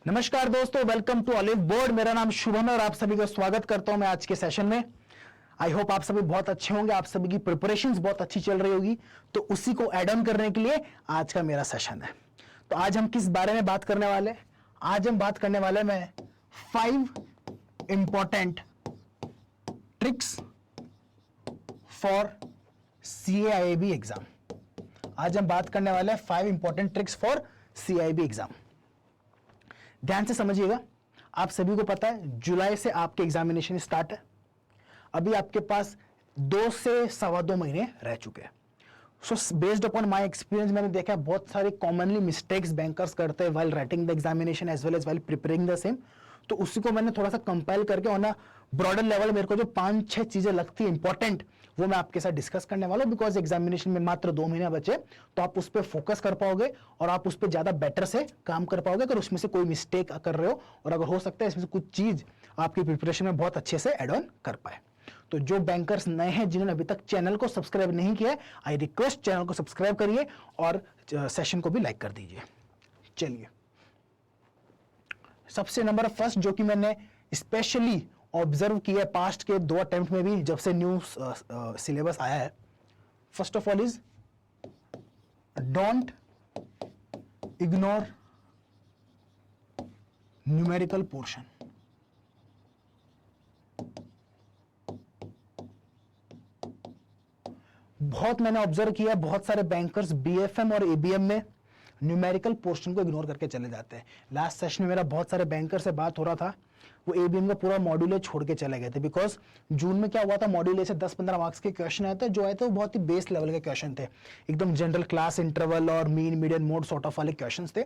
नमस्कार दोस्तों, welcome to olive board. मेरा नाम शुभम है और आप सभी का स्वागत करता हूं मैं आज के सेशन में। आई होप आप सभी बहुत अच्छे होंगे, आप सभी की प्रिपरेशंस बहुत अच्छी चल रही होगी। तो उसी को ऐड ऑन करने के लिए आज का मेरा सेशन है। तो आज हम किस बारे में बात करने वाले? आज हम बात करने वाले हैं 5 important tricks for CAIIB exam. आज हम बात करने वाले हैं 5 important tricks for CAIIB exam. ध्यान से समझिएगा। आप सभी को पता है जुलाई से आपके एग्जामिनेशन स्टार्ट है। अभी आपके पास 2 से सवा 2 महीने रह चुके हैं। So based upon my experience मैंने देखा है बहुत सारे कॉमनली मिस्टेक्स बैंकर्स करते हैं while writing the examination as well as while preparing the same. तो उसी को मैंने थोड़ा सा कंपाइल करके ऑन अ ब्रॉडर लेवल मेरे को जो 5-6 चीजें लगती है इंपॉर्टेंट, वो मैं आपके साथ डिस्कस करने वाला हूं। बिकॉज एग्जामिनेशन में मात्र 2 महीने बचे, तो आप उस पर फोकस कर पाओगे और आप उस पर ज्यादा बेटर से काम कर पाओगे अगर उसमें से कोई मिस्टेक कर रहे हो, और अगर हो सकता है इसमें से कुछ चीज आपकी प्रिपरेशन में बहुत अच्छे से एड ऑन कर पाए। तो जो बैंकर्स नए हैं जिन्होंने अभी तक चैनल को सब्सक्राइब नहीं किया है, आई रिक्वेस्ट चैनल को सब्सक्राइब करिए और सेशन को भी लाइक कर दीजिए। चलिए, सबसे नंबर फर्स्ट जो कि मैंने स्पेशली ऑब्जर्व किया पास्ट के 2 अटेम्प्ट में भी जब से न्यू सिलेबस आया है, first of all is don't ignore numerical portion. बहुत मैंने ऑब्जर्व किया बहुत सारे बैंकर्स BFM और ABM में न्यूमेरिकल पोर्शन को इग्नोर करके चले जाते हैं। लास्ट सेशन में मेरा बहुत सारे बैंकर से बात हो रहा था, वो ABM का पूरा मॉड्यूल छोड़ के चले गए थे। बिकॉज जून में क्या हुआ था, मॉड्यूल से 10-15 मार्क्स के क्वेश्चन आए थे, जो आए थे वो बहुत ही बेस लेवल के क्वेश्चन थे, एकदम जनरल क्लास इंटरवल और mean median mode sort of वाले क्वेश्चन थे।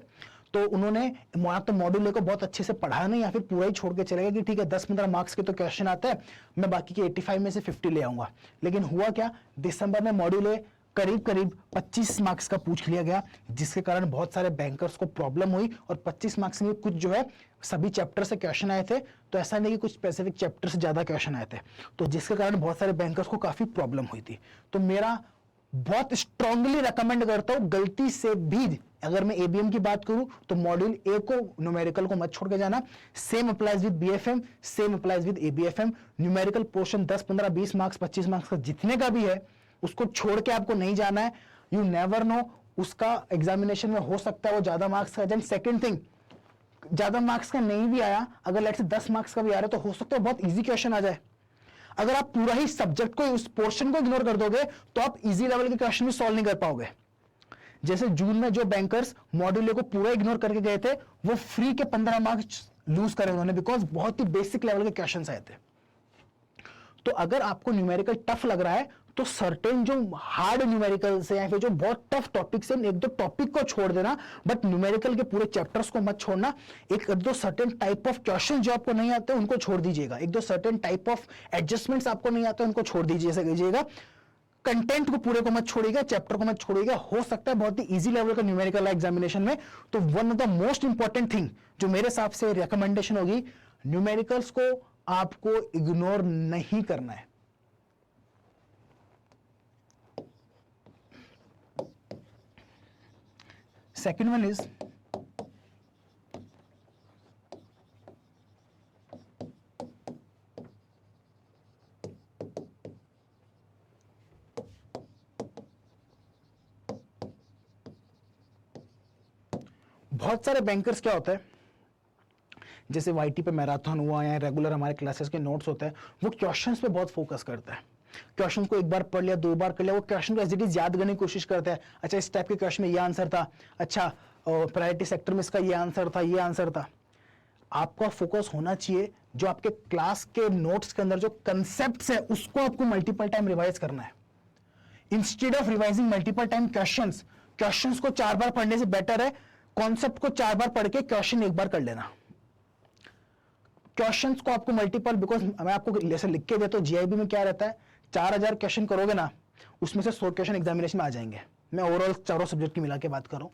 तो उन्होंने तो मॉड्यूल को बहुत अच्छे से पढ़ा नहीं, या फिर पूरा ही छोड़ के चले गए कि ठीक है 10-15 मार्क्स के तो क्वेश्चन आते हैं, मैं बाकी के 85 में से 50 ले आऊंगा। लेकिन हुआ क्या, दिसंबर में मॉड्यूल करीब करीब 25 मार्क्स का पूछ लिया गया, जिसके कारण बहुत सारे बैंकर्स को प्रॉब्लम हुई। और 25 मार्क्स में कुछ जो है सभी चैप्टर से क्वेश्चन आए थे, तो ऐसा नहीं कि कुछ स्पेसिफिक चैप्टर से ज्यादा क्वेश्चन आए थे, तो जिसके कारण बहुत सारे बैंकर्स को काफी प्रॉब्लम हुई थी। तो मेरा बहुत स्ट्रांगली रेकमेंड करता हूं, गलती से भी अगर मैं ABM की बात करूं तो मॉड्यूल A को न्यूमेरिकल को मत छोड़ के जाना। Same applies with BFM, same applies with ABFM। Numerical portion 10, 15, 20 marks, 25 marks का जितने का भी है, उसको छोड़ के आपको नहीं जाना है। यू नेवर नो, उसका एग्जामिनेशन में हो सकता है वो ज्यादा मार्क्स का। सेकंड थिंग, ज्यादा मार्क्स का नहीं भी आया, अगर लेट्स से 10 मार्क्स का भी आ रहा है, तो हो सकता है बहुत इजी क्वेश्चन आ जाए। अगर आप पूरा ही सब्जेक्ट को, उस पोर्शन को इग्नोर कर दोगे, तो आप इजी लेवल के क्वेश्चन भी सॉल्व नहीं कर पाओगे। जैसे जून में जो बैंकर्स मॉड्यूल को पूरा इग्नोर करके गए थे, वो फ्री के 15 मार्क्स लूज करे उन्होंने, बिकॉज बहुत ही बेसिक लेवल के क्वेश्चन आए थे। तो अगर आपको न्यूमेरिकल टफ लग रहा है, तो सर्टेन जो हार्ड न्यूमेरिकल से या फिर जो बहुत टफ टॉपिक से, 1-2 टॉपिक को छोड़ देना, बट न्यूमेरिकल के पूरे चैप्टर्स को मत छोड़ना। 1-2 सर्टेन टाइप ऑफ क्वेश्चन जो आपको नहीं आते उनको छोड़ दीजिएगा। 1-2 सर्टेन टाइप ऑफ एडजस्टमेंट्स आपको नहीं आते उनको छोड़ दीजिएगा। कंटेंट को पूरे को मत छोड़िएगा, चैप्टर को मत छोड़िएगा। हो सकता है बहुत ही इजी लेवल का न्यूमेरिकल एग्जामिनेशन में, तो one of the most important thing जो मेरे हिसाब से रिकमेंडेशन होगी, न्यूमेरिकल्स को आपको इग्नोर नहीं करना है। सेकेंड वन इज बहुत सारे बैंकर्स क्या होता है, जैसे YT पे मैराथन हुआ या रेगुलर हमारे क्लासेस के नोट्स होते हैं, वो क्वेश्चंस पे बहुत फोकस करता है। क्वेश्चन को एक बार पढ़ लिया, 2 बार कर लिया, वो क्वेश्चन को एज इट इज याद करने की कोशिश करता है। अच्छा, इस टाइप के क्वेश्चन में ये आंसर था, अच्छा प्रायोरिटी सेक्टर में इसका ये आंसर था, ये आंसर था। आपका फोकस होना चाहिए जो आपके क्लास के नोट्स के अंदर जो कंसेप्ट है, उसको आपको मल्टीपल टाइम रिवाइज करना है। Instead of revising multiple time questions को 4 बार पढ़ने से बेटर है कॉन्सेप्ट को 4 बार पढ़ के क्वेश्चन 1 बार कर लेना। क्वेश्चंस को आपको मल्टीपल, बिकॉज मैं आपको जैसे लिख के देता हूं, GIB में क्या रहता है, 4000 क्वेश्चन करोगे ना, उसमें से 100 क्वेश्चन एग्जामिनेशन में आ जाएंगे। मैं ओवरऑल चारों सब्जेक्ट की मिला के बात करूं।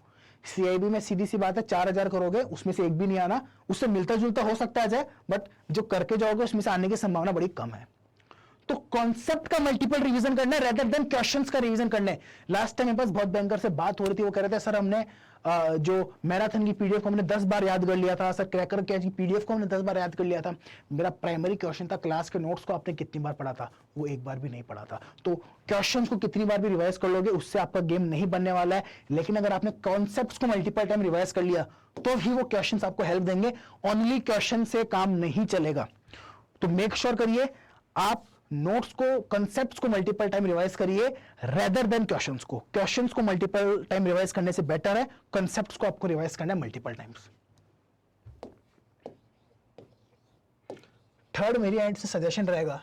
CIB में सीधी सी बात है, 4000 करोगे, उसमें से एक भी नहीं आना, उससे मिलता जुलता हो सकता है जाए, बट जो करके जाओगे उसमें से आने की संभावना बड़ी कम है। तो कॉन्सेप्ट का मल्टीपल रिवीजन करना है रेदर देन क्वेश्चंस का रिवीजन करना है। लास्ट टाइम मेरे पास बहुत बैंकर से बात हो रही थी, वो कह रहे थे सर हमने जो मैराथन की पीडीएफ को हमने 10 बार याद कर लिया था, सर क्रैकर कैच की पीडीएफ को हमने 10 बार याद कर लिया था। मेरा प्राइमरी क्वेश्चन था क्लास के नोट्स को आपने कितनी बार पढ़ा था? वो एक बार भी नहीं पढ़ा था। तो क्वेश्चंस को कितनी बार भी रिवाइज कर लोगे उससे आपका गेम नहीं बनने वाला है, लेकिन अगर आपने कॉन्सेप्ट्स को मल्टीपल टाइम रिवाइज कर लिया तो ही वो क्वेश्चंस आपको हेल्प देंगे। ओनली क्वेश्चन से काम नहीं चलेगा। तो मेक श्योर करिए आप नोट्स को, कंसेप्ट्स को मल्टीपल टाइम रिवाइज करिए रेदर देन क्वेश्चंस को। क्वेश्चंस को मल्टीपल टाइम रिवाइज करने से बेटर है कंसेप्ट्स को आपको रिवाइज करना है मल्टीपल टाइम्स। थर्ड मेरी एंड से सजेशन रहेगा,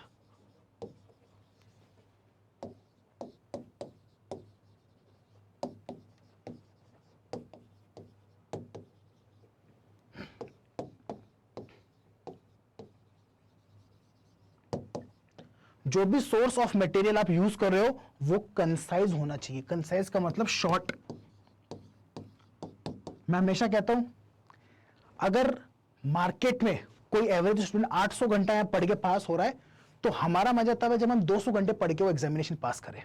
जो भी सोर्स ऑफ मटेरियल आप यूज कर रहे हो वो कंसाइज होना चाहिए। कंसाइज का मतलब शॉर्ट। मैं हमेशा कहता हूं अगर मार्केट में कोई एवरेज स्टूडेंट 800 घंटा यहां पढ़ के पास हो रहा है तो हमारा मजा तब है जब हम 200 घंटे पढ़ के वो एग्जामिनेशन पास करें।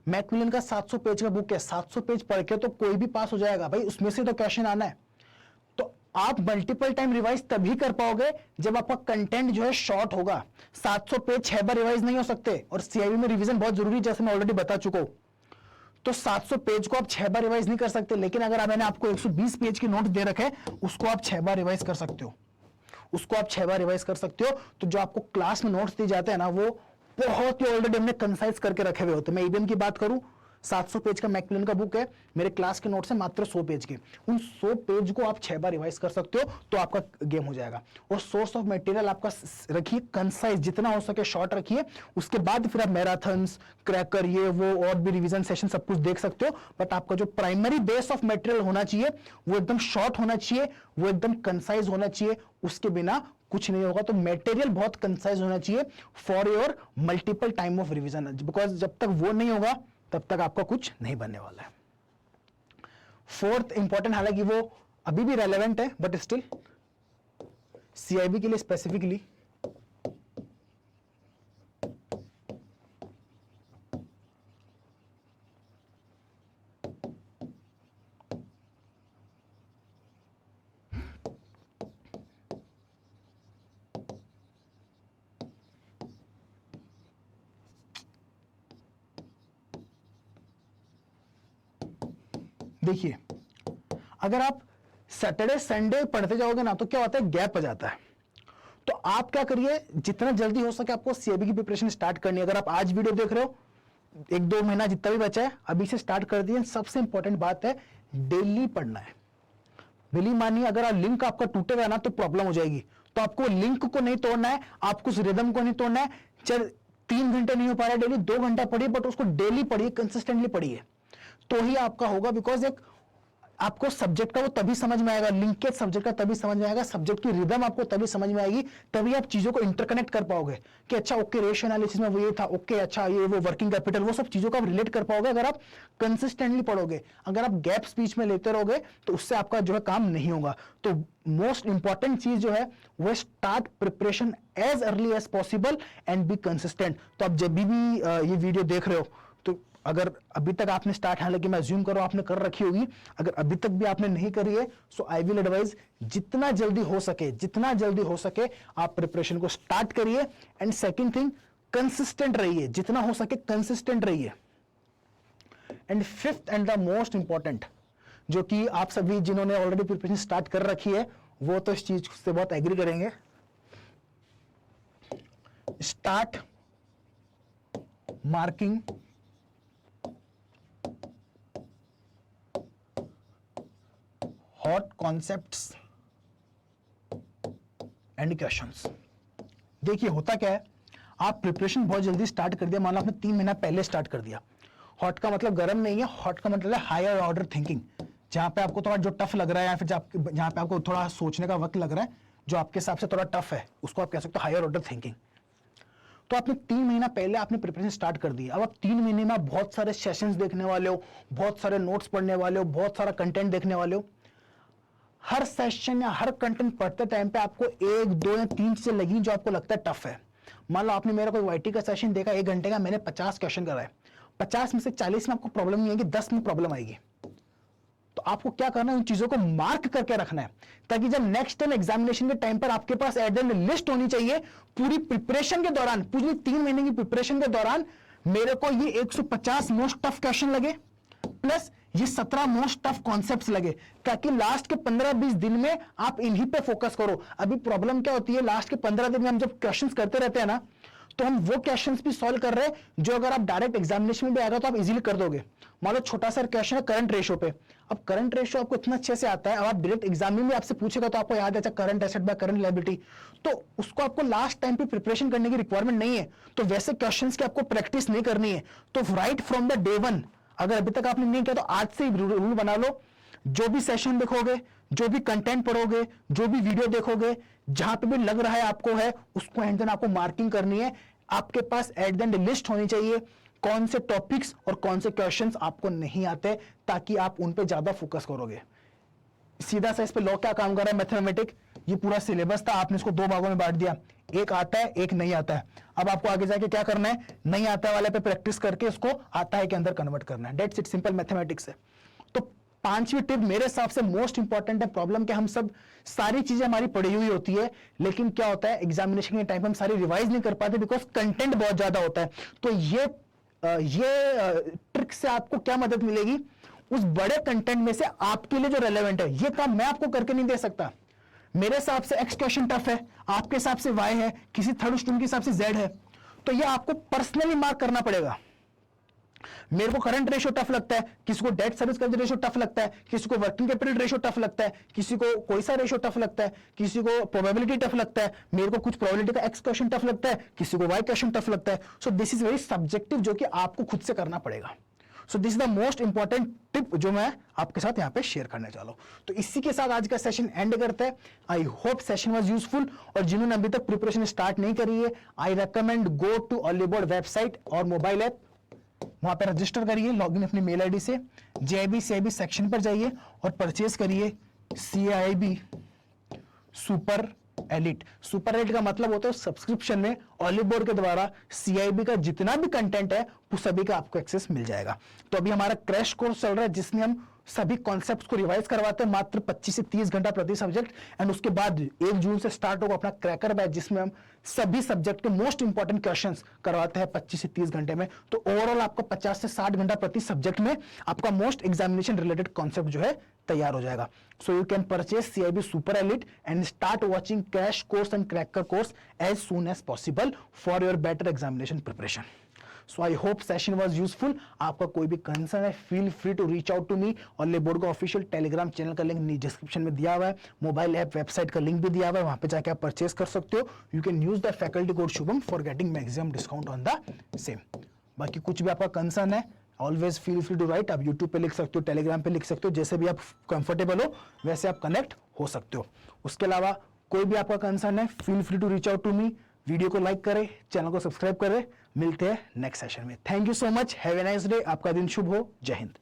मैकमिलन का 700 पेज का बुक है, 700 पेज पढ़ के तो कोई भी पास हो जाएगा भाई, उसमें से तो क्वेश्चन आना है। तो आप मल्टीपल टाइम रिवाइज तभी कर पाओगे जब आपका कंटेंट जो है शॉर्ट होगा। 700 पेज 6 बार रिवाइज नहीं हो सकते, और सीआईबी में रिवीजन बहुत जरूरी है जैसे मैं ऑलरेडी बता चुका हूं। तो 700 पेज को आप 6 बार रिवाइज नहीं कर सकते, लेकिन अगर मैंने आपको 120 पेज के नोट दे रखे उसको आप 6 बार रिवाइज कर सकते हो। उसको आप 6 बार रिवाइज कर सकते हो। तो जो आपको क्लास में नोट्स दिए जाते हैं ना वो बहुत ही ऑलरेडी हमने कंसाइज करके रखे हुए होते हैं। मैं ईबीएम की बात करूं, 700 पेज का मैकमिलन का बुक है, मेरे क्लास के नोट्स हैं मात्र 100 पेज के। उन 100 पेज को आप 6 बार रिवाइज कर सकते हो तो आपका गेम हो जाएगा। और सोर्स ऑफ मटेरियल आपका रखिए कंसाइज, जितना हो सके शॉर्ट रखिए। उसके बाद फिर आप मैराथन्स, क्रैकर, ये वो और भी रिवीजन सेशन सब कुछ देख सकते हो। बट आपका जो प्राइमरी बेस ऑफ मटेरियल होना चाहिए वो एकदम शॉर्ट होना चाहिए, वो एकदम कंसाइज होना चाहिए। उसके बिना कुछ नहीं होगा। तो मटेरियल बहुत कंसाइज होना चाहिए for your multiple time of revision, because जब तक वो नहीं होगा तब तक आपका कुछ नहीं बनने वाला है। फोर्थ इंपॉर्टेंट, हालांकि वो अभी भी रेलेवेंट है बट स्टिल सीआईबी के लिए स्पेसिफिकली, देखिए अगर आप सैटरडे संडे पढ़ते जाओगे ना तो क्या होता है, गैप आ जाता है। तो आप क्या करिए, जितना जल्दी हो सके आपको सीआईबी की प्रिपरेशन स्टार्ट करनी है। अगर आप आज वीडियो देख रहे हो, 1-2 महीना जितना भी बचा है अभी से स्टार्ट कर दिए। सबसे इंपॉर्टेंट बात है डेली पढ़ना है। बिलीव मानिए अगर लिंक आपका टूटेगा ना तो प्रॉब्लम हो जाएगी। तो आपको लिंक को नहीं तोड़ना है, आपको उस रिदम को नहीं तोड़ना है। चल 3 घंटे नहीं हो पा रहा है डेली, 2 घंटा पढ़िए, बट उसको डेली पढ़िए, कंसिस्टेंटली पढ़िए, तो ही आपका होगा। बिकॉज एक आपको सब्जेक्ट का वो तभी समझ में आएगा, लिंकेज सब्जेक्ट का तभी समझ में आएगा, सब्जेक्ट की रिदम आपको तभी समझ में आएगी, तभी आप चीजों को इंटरकनेक्ट कर पाओगे कि अच्छा ओके रेशियो एनालिसिस में वो ये था, ओके अच्छा ये वो वर्किंग कैपिटल, वो सब चीजों को आप रिलेट कर पाओगे अगर आप कंसिस्टेंटली पढ़ोगे। अगर आप गैप स्पीच में लेते रहोगे तो उससे आपका जो है काम नहीं होगा। तो मोस्ट इंपॉर्टेंट चीज जो है वो start preparation as early as possible and be consistent. तो आप जब भी ये वीडियो देख रहे हो तो अगर अभी तक आपने स्टार्ट, हालांकि मैं अज्यूम करो आपने कर रखी होगी, अगर अभी तक भी आपने नहीं करी है सो आई विल एडवाइज जितना जल्दी हो सके आप प्रिपरेशन को स्टार्ट करिए। एंड सेकंड थिंग, कंसिस्टेंट रहिए, जितना हो सके कंसिस्टेंट रहिए। And fifth and the most important, जो कि आप सभी जिन्होंने ऑलरेडी प्रिपरेशन स्टार्ट कर रखी है वो तो इस चीज से बहुत एग्री करेंगे, start marking hot concepts and questions. देखिए होता क्या है, आप प्रिपरेशन बहुत जल्दी स्टार्ट कर दिया, मान लो आपने 3 महीना पहले स्टार्ट कर दिया। हॉट का मतलब गर्म नहीं है, हॉट का मतलब है हायर ऑर्डर थिंकिंग, जहां पे आपको थोड़ा जो टफ लग रहा है या फिर जहां पे आपको थोड़ा सोचने का वक्त लग रहा है जो आपके हिसाब से थोड़ा टफ है, उसको आप कह सकते हो हायर ऑर्डर थिंकिंग। तो आपने 3 महीना पहले आपने प्रिपरेशन स्टार्ट कर दी। अब आप 3 महीने में बहुत सारे सेशंस देखने वाले हो, बहुत सारे नोट्स पढ़ने वाले हो, बहुत सारा कंटेंट देखने वाले हो। हर सेशन या हर कंटेंट पढ़ते टाइम पे आपको 1, 2 या 3 चीजें लगी जो आपको लगता है टफ है, मान लो आपने मेरा कोई वाईटी का सेशन देखा 1 घंटे का, मैंने 50 क्वेश्चन कराए, 50 में से 40 में आपको प्रॉब्लम नहीं आएगी, 10 में प्रॉब्लम आएगी। तो आपको क्या करना है, उन चीजों को मार्क करके रखना है, ताकि जब नेक्स्ट टाइम एग्जामिनेशन के टाइम पर आपके पास एट द एंड लिस्ट होनी चाहिए। पूरी प्रिपरेशन के दौरान, पूरी 3 महीने की प्रिपरेशन के दौरान मेरे को ये 150 मोस्ट टफ क्वेश्चन लगे प्लस ये 17 मोस्ट टफ कॉन्सेप्ट्स लगे, ताकि लास्ट के 15-20 दिन में आप इन्हीं पे फोकस करो। अभी प्रॉब्लम क्या होती है, लास्ट के 15 दिन में हम जब क्वेश्चंस करते रहते हैं ना, तो हम वो क्वेश्चंस भी सॉल्व कर रहे हैं जो अगर आप डायरेक्ट एग्जामिनेशन में भी आएगा तो आप इजीली कर दोगे। मान लो छोटा सा क्वेश्चन है करंट रेशियो पे, अब करंट रेशियो आपको इतना अच्छे से आता है, अब आप डायरेक्ट एग्जाम में भी आपसे पूछेगा तो आपको याद है, अच्छा current asset by current liability, तो उसको आपको लास्ट टाइम पे प्रिपरेशन करने की रिक्वायरमेंट नहीं है। तो वैसे क्वेश्चंस की आपको प्रैक्टिस नहीं करनी है, तो right from the day one, अगर अभी तक आपने नहीं किया तो आज से रूल बना लो, जो भी सेशन देखोगे, जो भी कंटेंट पढ़ोगे, जो भी वीडियो देखोगे, जहां पे भी लग रहा है आपको है, उसको एंड देन आपको मार्किंग करनी है। आपके पास एट द एंड लिस्ट होनी चाहिए कौन से टॉपिक्स और कौन से क्वेश्चंस आपको नहीं आते, ताकि आप उन पे ज्यादा फोकस करोगे। सीधा सा इस पे लॉ क्या काम कर रहा है, मैथमेटिक, ये पूरा सिलेबस था, आपने इसको 2 भागों में बांट दिया, एक आता है एक नहीं आता है। अब आपको आगे जाके क्या करना है, नहीं आता वाले पे प्रैक्टिस करके इसको आता है के अंदर कन्वर्ट करना है। डेट्स इट, सिंपल मैथमेटिक्स है। तो 5वीं टिप मेरे हिसाब से मोस्ट इंपॉर्टेंट है। प्रॉब्लम क्या, हम सब सारी चीजें हमारी पढ़ी हुई होती है, लेकिन क्या होता है एग्जामिनेशन के टाइम हम सारी रिवाइज नहीं कर पाते, बिकॉज कंटेंट बहुत ज्यादा होता है। तो ये ट्रिक से आपको क्या मदद मिलेगी, उस बड़े कंटेंट में से आपके लिए जो रेलेवेंट है, ये काम मैं आपको करके नहीं दे सकता। मेरे हिसाब से एक्स क्वेश्चन टफ है, आपके हिसाब से वाई है, किसी थर्ड स्टूडेंट के हिसाब से जेड है, तो ये आपको पर्सनली मार्क करना पड़ेगा। मेरे को करंट रेशियो टफ लगता है, किसी को debt service coverage ratio tough लगता है, किसी को वर्किंग कैपिटल रेशियो टफ लगता है, किसी को कोई सा रेशियो टफ लगता है, किसी को प्रोबेबिलिटी टफ लगता है, मेरे को कुछ प्रोबेबिलिटी का एक्स क्वेश्चन टफ लगता है, किसी को वाई क्वेश्चन टफ लगता है। So this is very subjective, जो कि आपको खुद से करना पड़ेगा। So this is the most important tip जो मैं आपके साथ यहाँ पे शेयर करने जा रहा हूँ। तो इसी के साथ आज का सेशन एंड करते हैं। आई होप सेशन वाज यूजफुल, और जिन्होंने अभी तक प्रिपरेशन स्टार्ट नहीं करी है, I recommend go too early board website और मोबाइल ऐप, वहां पर रजिस्टर करिए लॉगिन अपनी मेल आईडी से, जेआईबी सीआईबी सेक्शन पर जाइए और परचेज करिए CIB super elite. Super elite का मतलब होता है सब्सक्रिप्शन में ऑलिव बोर्ड के द्वारा सीआईबी का जितना भी कंटेंट है वो सभी का आपको एक्सेस मिल जाएगा। तो अभी हमारा क्रैश कोर्स चल रहा है, जिसमें हम सभी कॉन्सेप्ट्स को रिवाइज करवाते हैं, मात्र 25 से 30 घंटा प्रति सब्जेक्ट। एंड उसके बाद 1 जून से स्टार्ट होगा अपना क्रैकर बैच, जिसमें हम सभी सब्जेक्ट के मोस्ट इंपॉर्टेंट क्वेश्चंस करवाते हैं 25 से 30 घंटे में। तो ओवरऑल आपका 50 से 60 घंटा प्रति सब्जेक्ट में आपका मोस्ट एग्जामिनेशन रिलेटेड कॉन्सेप्ट जो है तैयार हो जाएगा। So you can purchase CIB super elite and start watching crash course and cracker course as soon as possible for your better examination preparation. So I hope session was useful. आपका कोई भी concern है, feel free to reach out to me. Only board का official telegram channel का link description में दिया हुआ है, मोबाइल ऐप वेबसाइट का लिंक भी दिया हुआ है, वहां पे जाके आप परचेज कर सकते हो। You can use the faculty code Shubham for getting maximum discount on the same. बाकी कुछ भी आपका कंसर्न है, always feel free to write. आप यूट्यूब पे लिख सकते हो, टेलीग्राम पे लिख सकते हो, जैसे भी आप कंफर्टेबल हो वैसे आप कनेक्ट हो सकते हो। उसके अलावा कोई भी आपका कंसर्न है, feel free to reach out to me. Video को लाइक करें, चैनल को सब्सक्राइब करें। मिलते हैं नेक्स्ट सेशन में। Thank you so much, have a nice day. आपका दिन शुभ हो। जय हिंद।